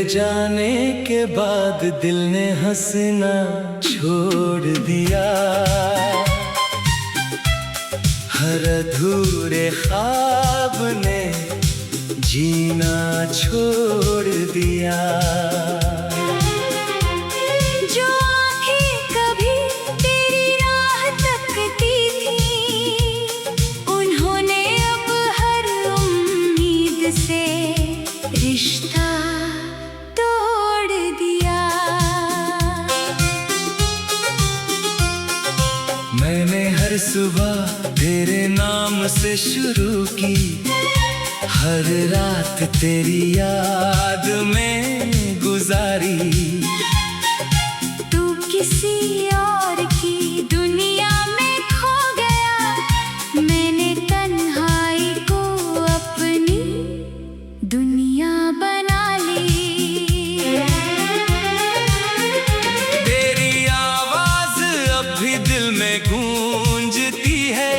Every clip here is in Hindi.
जाने के बाद दिल ने हंसना छोड़ दिया, हर अधूरे ख्वाब ने जीना छोड़ दिया। जो आँखें कभी तेरी राह तकती थी, उन्होंने अब हर उम्मीद से रिश्ता तोड़ दिया। मैंने हर सुबह तेरे नाम से शुरू की, हर रात तेरी याद में गुजारी। तू किसी और की दुनिया में खो गया, मैंने तन्हाई को अपनी दुनिया बना ली। तेरी आवाज अब भी दिल में गूंजती है,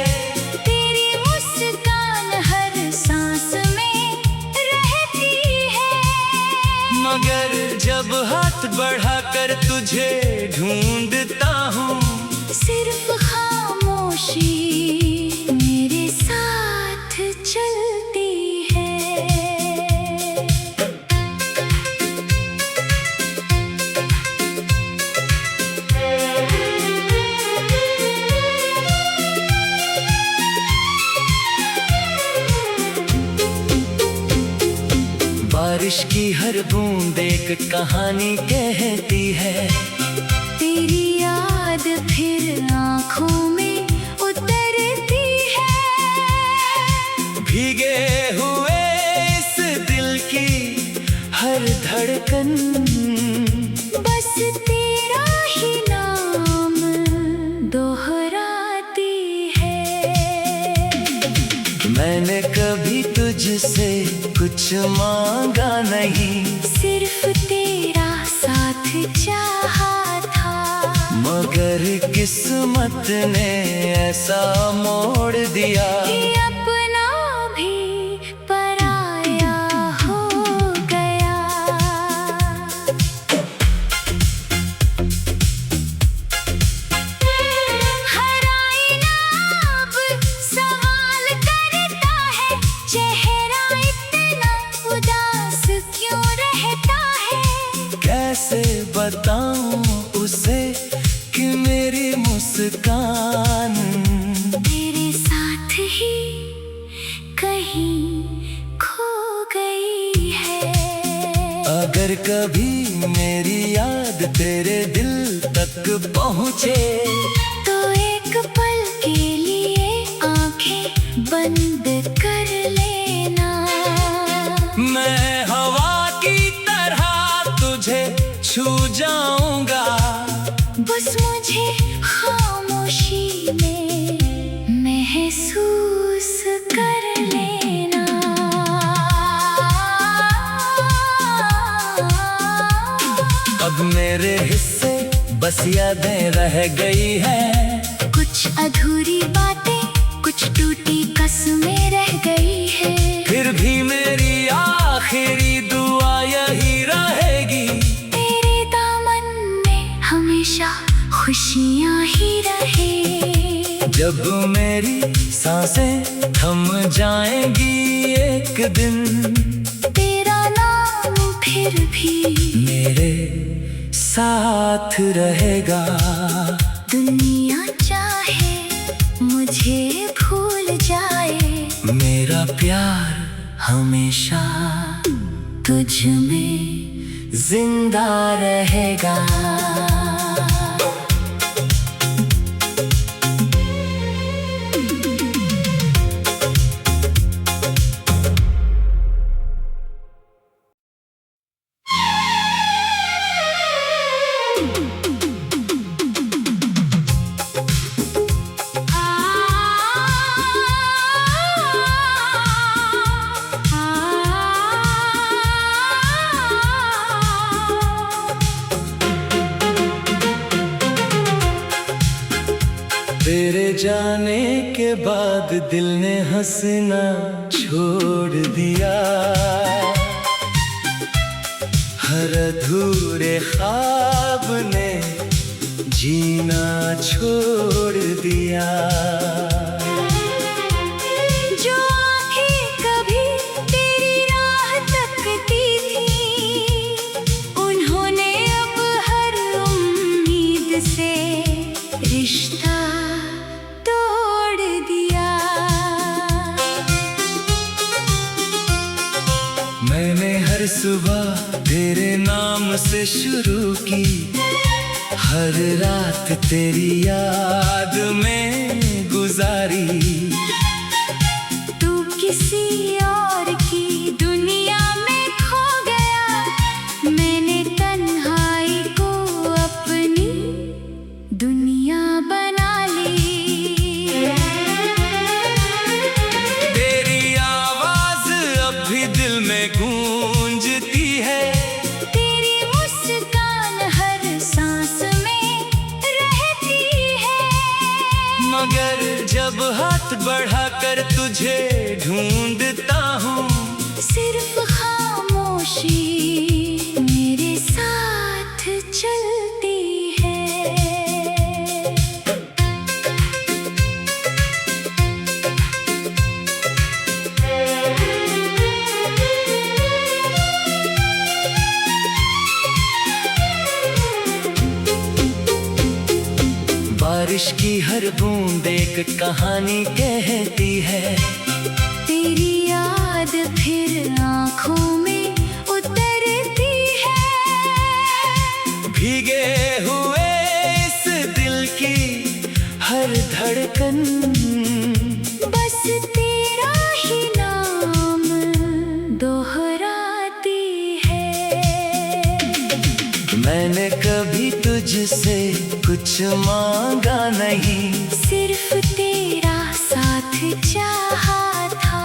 तेरी मुस्कान हर सांस में रहती है। मगर जब हाथ बढ़ाकर तुझे ढूंढता हूँ, सिर्फ खामोशी मेरे साथ चलती है। बारिश की हर बूंद एक कहानी कहती है, तेरी याद फिर आँखों में उतरती है। भीगे हुए इस दिल की हर धड़कन बस तेरा ही नाम दोहराती है। मैंने कभी तुझसे कुछ मांगा नहीं, सिर्फ तेरा साथ चाहा था। मगर किस्मत ने ऐसा मोड़ दिया कि अपना भी पराया हो गया। हर आईना अब सवाल करता है, चेहरा इतना उदास क्यों रहता है। कैसे बताऊं उसे कि मेरी मुस्कान तेरे साथ ही कहीं खो गई है। अगर कभी मेरी याद तेरे दिल तक पहुँचे, तो एक पल के लिए आंखें बंद कर लेना। मैं हवा की तरह तुझे छू जाऊंगा, बस मुझे खामोशी में महसूस कर लेना। अब मेरे हिस्से बस यादें रह गई हैं, कुछ अधूरी बातें, कुछ टूटी कसमें रह गई है। फिर भी मेरी आखिरी दुआ यही रहेगी, तेरे दामन में हमेशा खुशियाँ ही रहे। जब मेरी सांसें थम जाएंगी एक दिन, तेरा नाम फिर भी मेरे साथ रहेगा। दुनिया चाहे मुझे भूल जाए, मेरा प्यार हमेशा तुझ में जिंदा रहेगा। तेरे जाने के बाद दिल ने हंसना छोड़ दिया, हर अधूरे ख्वाब ने जीना छोड़ दिया। जो आँखें कभी तेरी राह तकती थी, उन्होंने अब हर उम्मीद से रिश्ता तोड़ दिया। मैंने हर सुबह तेरे नाम से शुरू की, हर रात तेरी याद में गुजारी। तू किसी और की दुनिया में खो गया, मैंने तन्हाई को अपनी दुनिया बना ली। तेरी आवाज अब भी दिल में गूंजती है, तेरी मुस्कान हर सांस में रहती है। मगर जब हाथ बढ़ाकर तुझे ढूंढता हूँ, सिर्फ खामोशी मेरे साथ चलती है। बारिश की हर बूंद एक कहानी कहती है, तेरी याद फिर आँखों में उतरती है। भीगे हुए इस दिल की हर धड़कन बस तेरा ही नाम दोहराती है। मैंने कभी तुझसे कुछ मांगा नहीं, सिर्फ तेरा साथ चाहा था।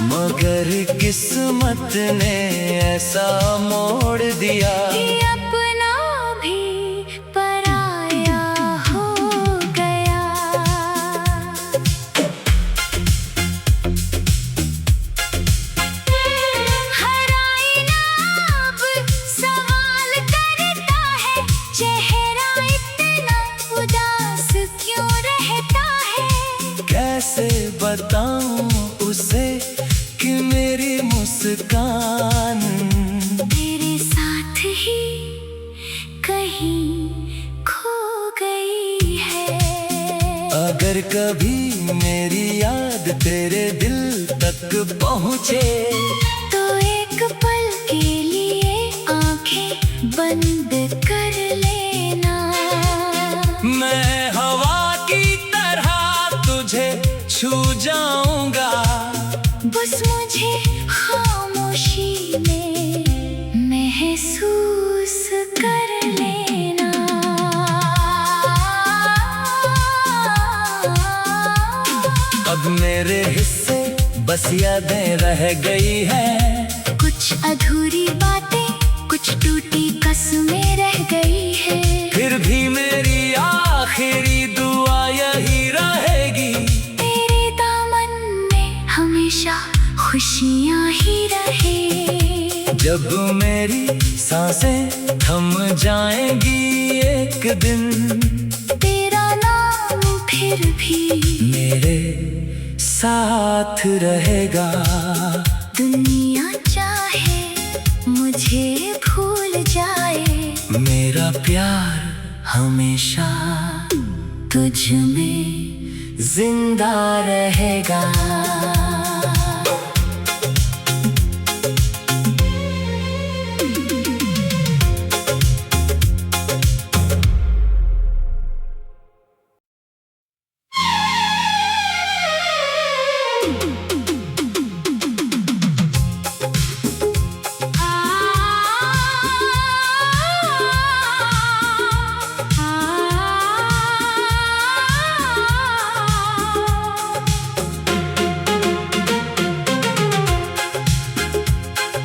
मगर किस्मत ने ऐसा मोड़ दिया कि अपना भी पराया हो गया। हर आईना अब सवाल करता है, चेहरा इतना उदास क्यों रहता है। कैसे बताऊं उसे कि मेरी मुस्कान तेरे साथ ही कहीं खो गई है। अगर कभी मेरी याद तेरे दिल तक पहुँचे, तो एक पल के लिए आंखें बंद कर लेना। मैं हवा की तरह तुझे छू जाऊंगा, बस मुझे खामोशी में महसूस कर लेना। अब मेरे हिस्से बस यादें रह गई है। कुछ अधूरी बातें, कुछ टूटी कसमें रह गई है। फिर भी मेरी आखिरी दुआ यही रहेगी, तेरे दामन में हमेशा खुशियाँ ही रहे। जब मेरी सांसें थम जाएंगी एक दिन, तेरा नाम फिर भी मेरे साथ रहेगा। दुनिया चाहे मुझे भूल जाए, मेरा प्यार हमेशा तुझ में जिंदा रहेगा।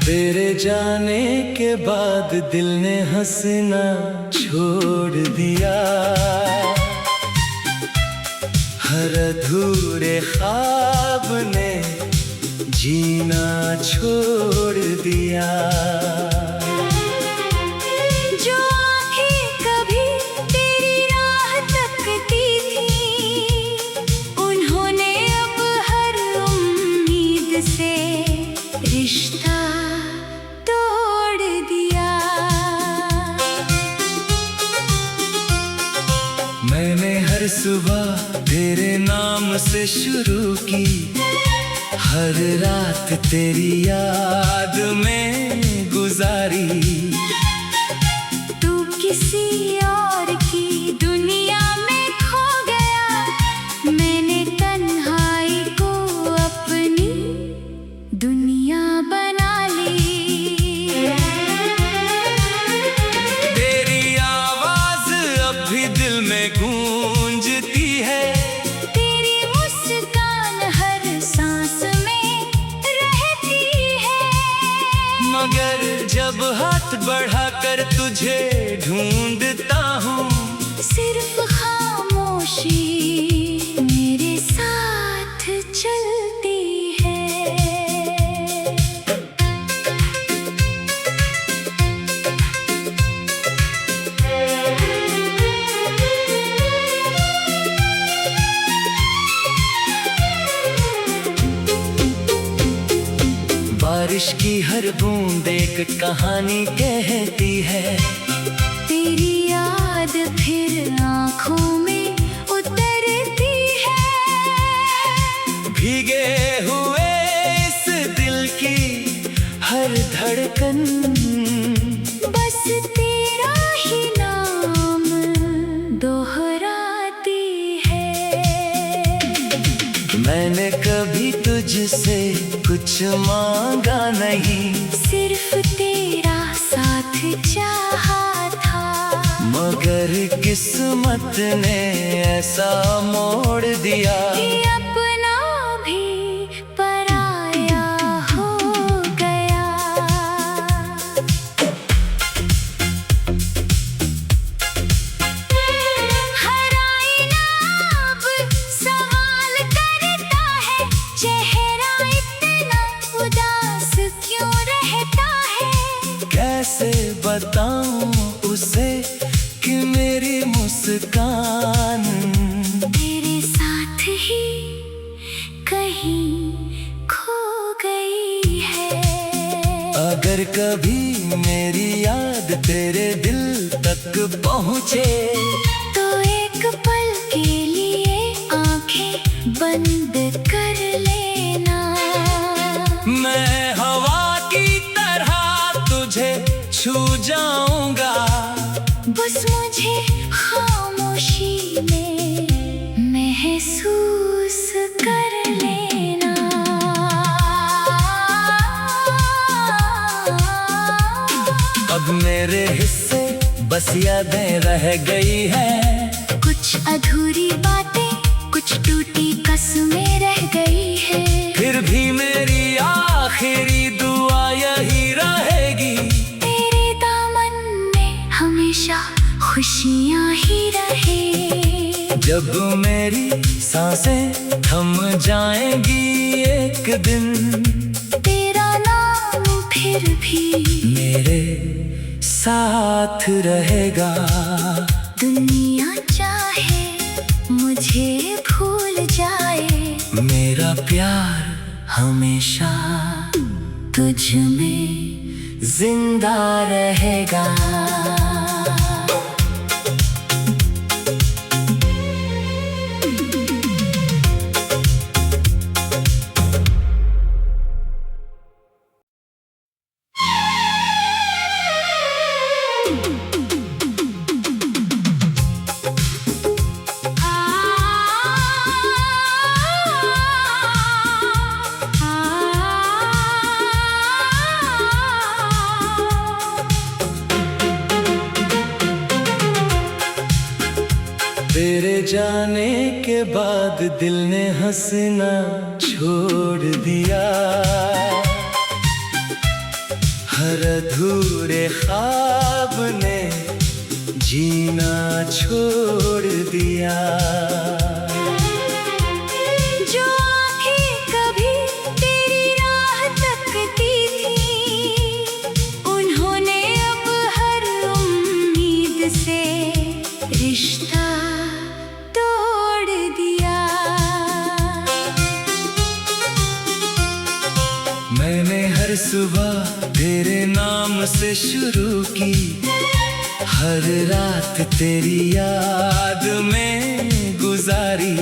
तेरे जाने के बाद दिल ने हंसना छोड़ दिया, हर अधूरे ख्वाब ने जीना छोड़ दिया। नाम से शुरू की, हर रात तेरी याद में गुजारी। तू किसी और की दुनिया में खो गया, मैंने तन्हाई को अपनी दुनिया बना ली। तेरी आवाज अब भी दिल में गूंजती है, तेरी मुस्कान हर सांस में रहती है। मगर जब हाथ बढ़ाकर तुझे ढूंढता हूँ, सिर्फ खामोशी मेरे साथ चलती है। बारिश की हर बूंद एक कहानी कहती है, तेरी याद फिर आँखों में उतरती है। भीगे हुए इस दिल की हर धड़कन, बस तेरा ही नाम दोहराती है। मैंने कभी तुझसे कुछ मांगा नहीं, सिर्फ तेरा साथ चाहा था। मगर किस्मत ने ऐसा मोड़ दिया, कि अपना भी पराया हो गया। हर आईना अब सवाल करता है, चेहरा इतना उदास क्यों रहता है। कैसे बताऊं उसे कि मेरी मुस्कान तेरे साथ ही कहीं खो गई है। अगर कभी मेरी याद तेरे दिल तक पहुँचे, तो एक पल के लिए आंखें बंद कर लेना। मैं हवा की तरह तुझे छू जाऊंगा, बस मुझे खामोशी में महसूस कर लेना। अब मेरे हिस्से बस यादें रह गई हैं, कुछ अधूरी बातें, कुछ टूटी कसमें रह गई है। फिर भी मेरी आखिरी दुआ यही रहेगी, तेरे दामन में हमेशा खुशियाँ ही रहे। जब मेरी सांसें थम जाएंगी एक दिन, तेरा नाम फिर भी मेरे साथ रहेगा। दुनिया चाहे मुझे भूल जाए, मेरा प्यार हमेशा तुझ में जिंदा रहेगा। तेरे जाने के बाद दिल ने हंसना छोड़ दिया, हर अधूरे ख्वाब ने जीना छोड़ दिया। जो आँखें कभी तेरी राह तकती थी, उन्होंने अब हर उम्मीद से रिश्ता तोड़ दिया। मैंने हर सुबह तेरे नाम से शुरू की, हर रात तेरी याद में गुजारी।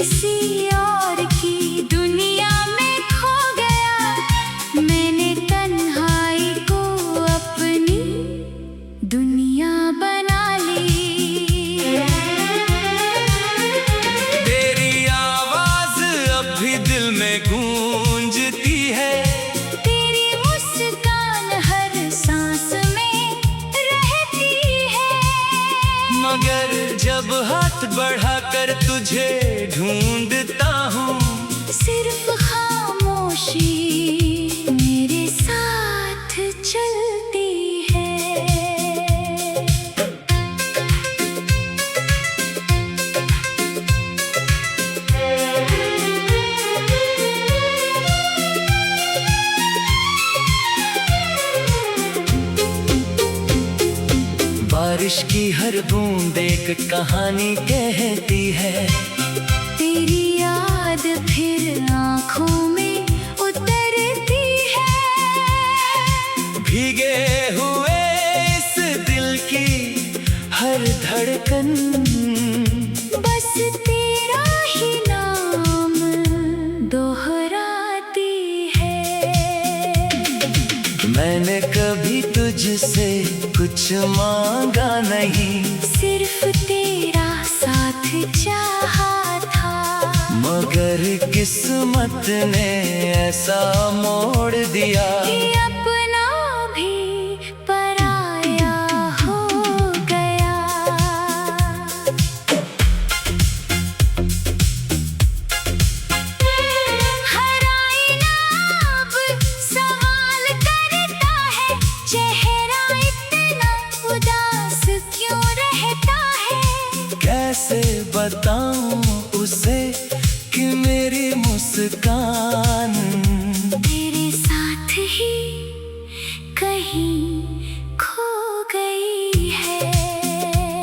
किसी और की दुनिया में खो गया। मैंने तन्हाई को अपनी दुनिया बना ली। तेरी आवाज अब भी दिल में गूंजती है। तेरी मुस्कान हर सांस में रहती है। मगर जब हाथ बढ़ाकर तुझे ढूंढता हूँ, सिर्फ खामोशी मेरे साथ चलती है। बारिश की हर बूंद एक कहानी कहती है। तेरी याद फिर आँखों में उतरती है। भीगे हुए इस दिल की हर धड़कन बस तेरा ही नाम दोहराती है। मैंने कभी तुझसे कुछ मांगा नहीं, सिर्फ तेरा साथ चाहा था। मगर किस्मत ने ऐसा मोड़ दिया कि अपना भी पराया हो गया। हर आईना अब सवाल करता है, चेहरा इतना उदास क्यों रहता है। कैसे बताऊं उसे कि मेरी मुस्कान तेरे साथ ही कहीं खो गई है।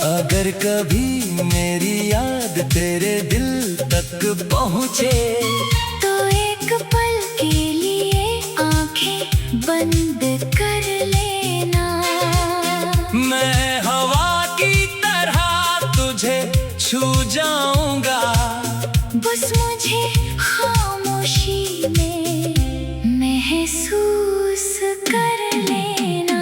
अगर कभी मेरी याद तेरे दिल तक पहुँचे, तो एक पल के लिए आंखें बंद कर लेना। मैं हवा की तरह तुझे छू जाऊंगा। बस मुझे खामोशी में महसूस कर लेना।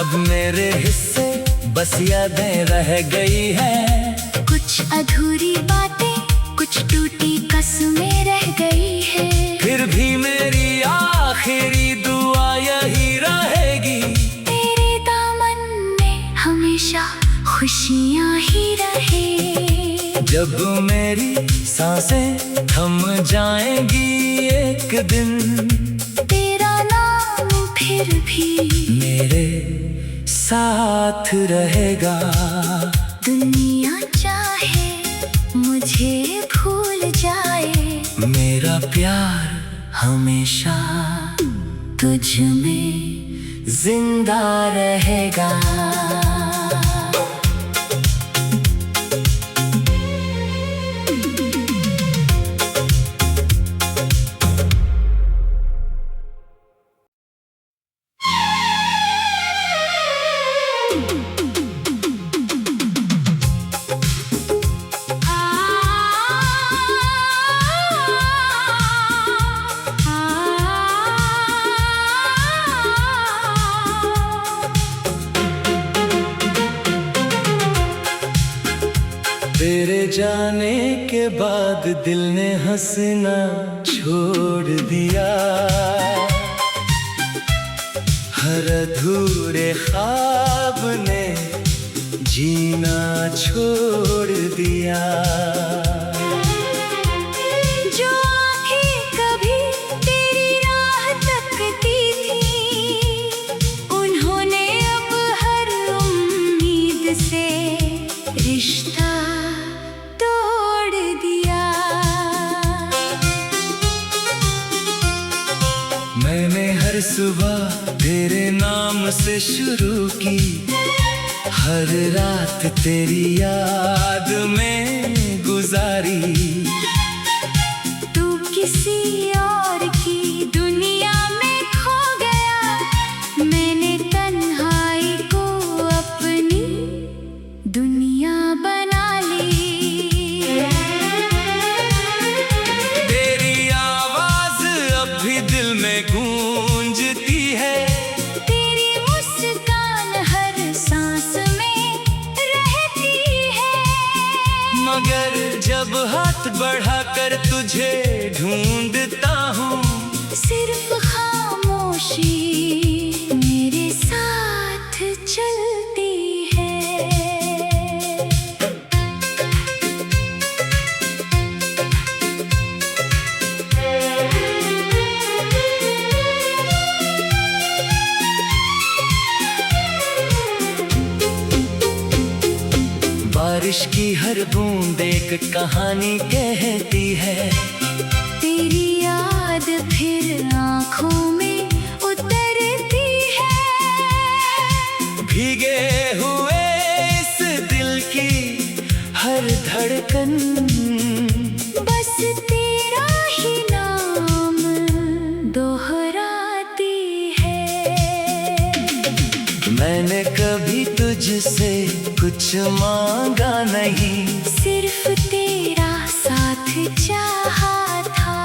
अब मेरे हिस्से बस यादें रह गई हैं। कुछ अधूरी बातें, कुछ टूटी कसमें रह गई है। फिर भी मेरी आखिरी दुआ यही रहेगी, तेरे दामन में हमेशा खुशियाँ ही रहे। जब मेरी सांसें थम जाएंगी एक दिन, तेरा नाम फिर भी मेरे साथ रहेगा। दुनिया चाहे मुझे भूल जाए, मेरा प्यार हमेशा तुझ में जिंदा रहेगा। तेरे जाने के बाद दिल ने हंसना छोड़ दिया। हर अधूरे ख्वाब ने जीना छोड़ दिया। जो आँखें कभी तेरी राह तकती थी, उन्होंने अब हर उम्मीद से रिश्ता तोड़ दिया। मैंने हर सुबह तेरे नाम से शुरू की, हर रात तेरी याद में गुजारी। तू किसी और की दुनिया में खो गया। मैंने तन्हाई को अपनी बढ़ाकर तुझे ढूंढता हूँ। सिर्फ खामोशी मेरे साथ चलती है। बारिश की हर बूंद एक कहानी कहती है। तेरी याद फिर आँखों में उतरती है। भीगे हुए इस दिल की हर धड़कन बस तेरा ही नाम दोहराती है। मैंने कभी तुझसे कुछ मांगा नहीं, सिर्फ तेरा साथ चाहा था।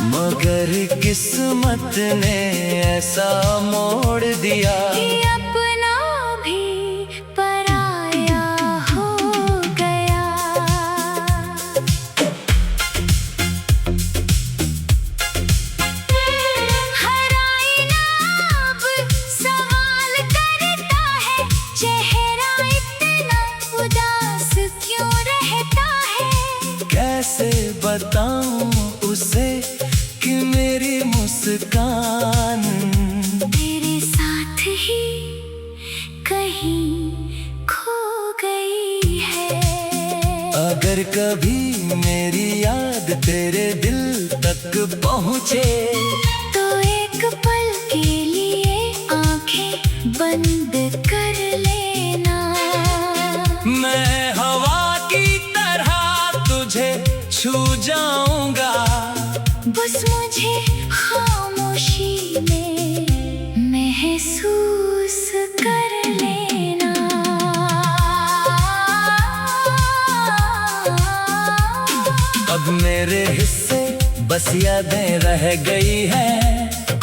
मगर किस्मत ने ऐसा मोड़ दिया कि अपना भी पराया हो गया। हर आईना अब सवाल करता है, चेहरा इतना उदास क्यों रहता है। कैसे बताऊं उसे कि मेरी मुस्कान तेरे साथ ही कहीं खो गई है। अगर कभी मेरी याद तेरे दिल तक पहुँचे तो एक पल के लिए आंखें बंद कर लेना। मैं हवा की तरह तुझे छू जाऊंगा। बस मुझे खामोशी में महसूस कर लेना। अब मेरे हिस्से बस यादें रह गई है।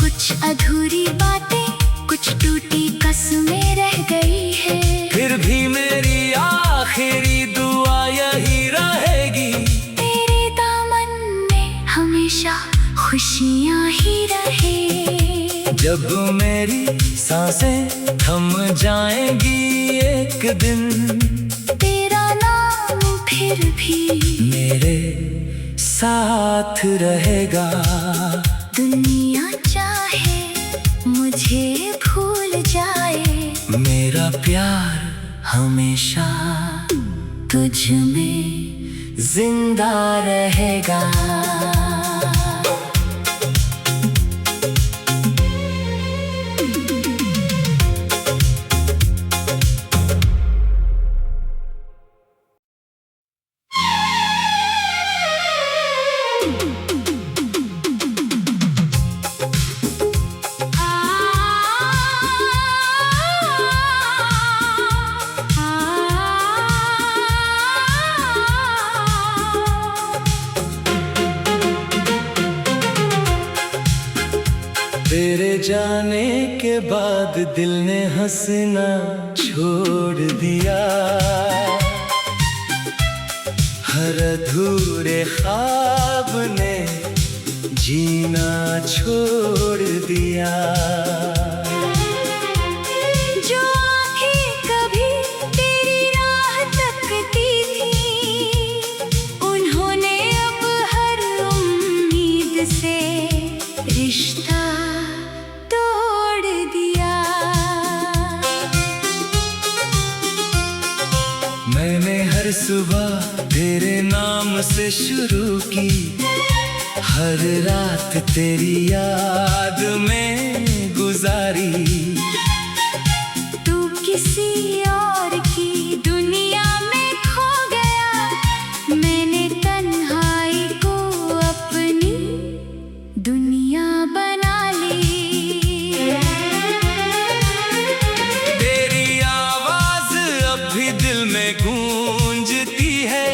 कुछ अधूरी बातें, कुछ टूटी कसमें रह गई है। फिर भी मेरी आखिरी दुआ यही रहेगी, तेरे दामन में हमेशा खुशियाँ ही रहे। जब मेरी सांसें थम जाएंगी एक दिन, तेरा नाम फिर भी मेरे साथ रहेगा। दुनिया चाहे मुझे भूल जाए, मेरा प्यार हमेशा तुझ में जिंदा रहेगा। तेरे जाने के बाद दिल ने हंसना छोड़ दिया। हर अधूरे ख्वाब ने जीना छोड़ दिया। जो आँखें कभी तेरी राह तकती थी, उन्होंने अब हर उम्मीद से रिश्ता तोड़ दिया। मैंने हर सुबह तेरे नाम से शुरू की, हर रात तेरी याद में गुजारी। तू किसी और की दुनिया में खो गया, मैंने तन्हाई को अपनी दुनिया बना ली। तेरी आवाज अब भी दिल में गूंजती है।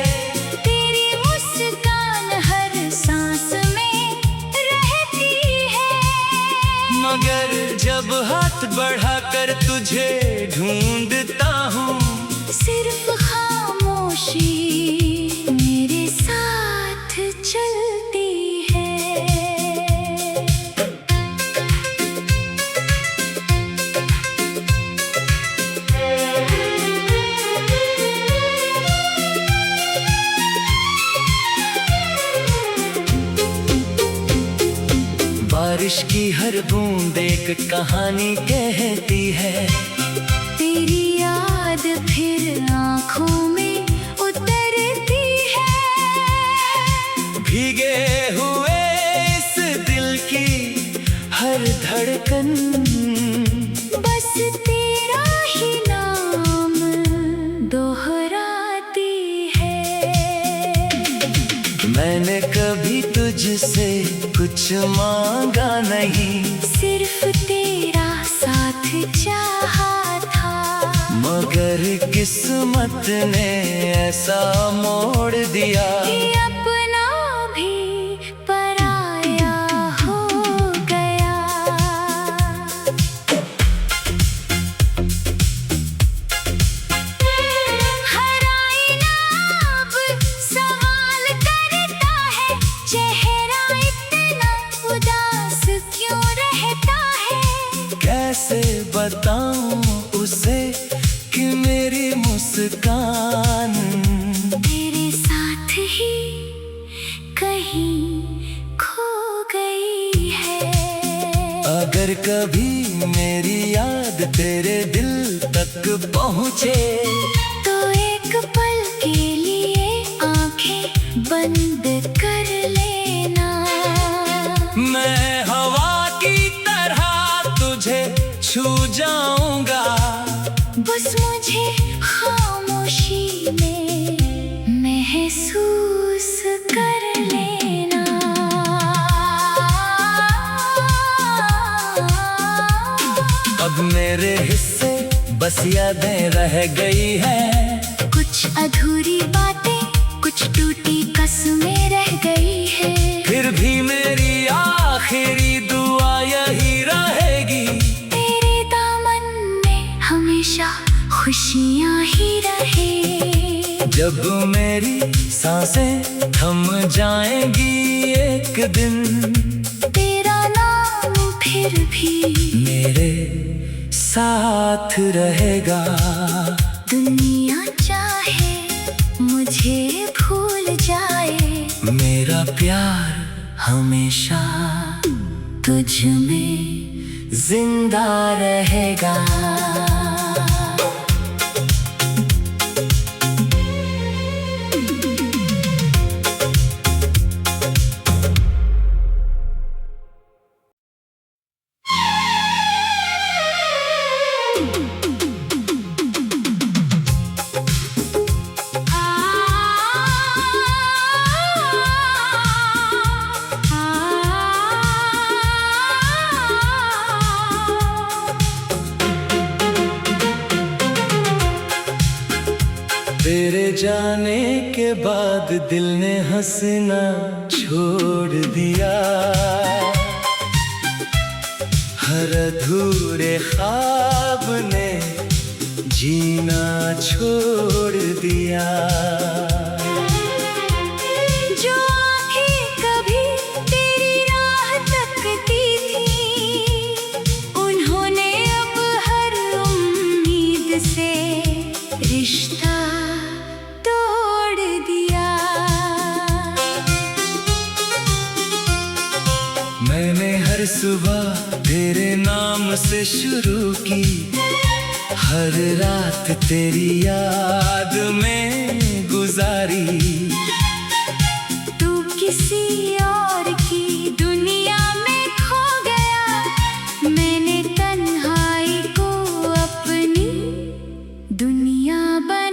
तेरी मुस्कान हर सांस में रहती है। मगर जब हाथ बढ़ाकर तुझे ढूंढता हूँ, सिर्फ खामोशी मेरे साथ बारिश की हर बूंद एक कहानी कहती है। तेरी याद फिर आँखों में उतरती है। भीगे हुए इस दिल की हर धड़कन बस तेरा ही नाम दोहराती है। मैंने कभी तुझसे कुछ मांगा नहीं, सिर्फ तेरा साथ चाहा था। मगर किस्मत ने ऐसा मोड़ दिया कि अपना भी पराया हो गया। हर आईना अब सवाल करता है, चेहरा इतना उदास क्यों रहता है। कैसे बताऊं उसे कि मेरी मुस्कान तेरे साथ ही कहीं खो गई है। अगर कभी मेरी याद तेरे दिल तक पहुँचे तो एक पल के लिए आंखें बंद कर लेना। मैं हवा की तरह तुझे छू जाऊंगा। बस मुझे खामोशी में महसूस कर लेना। अब मेरे हिस्से बस यादें रह गई है। कुछ अधूरी बातें, कुछ टूटी कसमें रह गई है। फिर भी मेरी आखिरी दुआ यही रहेगी, तेरे दामन में हमेशा खुशियाँ ही रहे। जब मेरी सांसें थम जाएंगी एक दिन, तेरा नाम फिर भी मेरे साथ रहेगा। दुनिया चाहे मुझे भूल जाए, मेरा प्यार हमेशा तुझ में जिंदा रहेगा। तेरे जाने के बाद दिल ने हंसना छोड़ दिया। हर अधूरे ख्वाब ने जीना छोड़ दिया। जो आँखें कभी तेरी राह तकती थी, उन्होंने अब हर उम्मीद से रिश्ता तोड़ दिया। मैंने हर सुबह तेरे नाम से शुरू की, हर रात तेरी याद में गुजारी। तू किसी और की दुनिया में खो गया, मैंने तन्हाई को अपनी दुनिया बना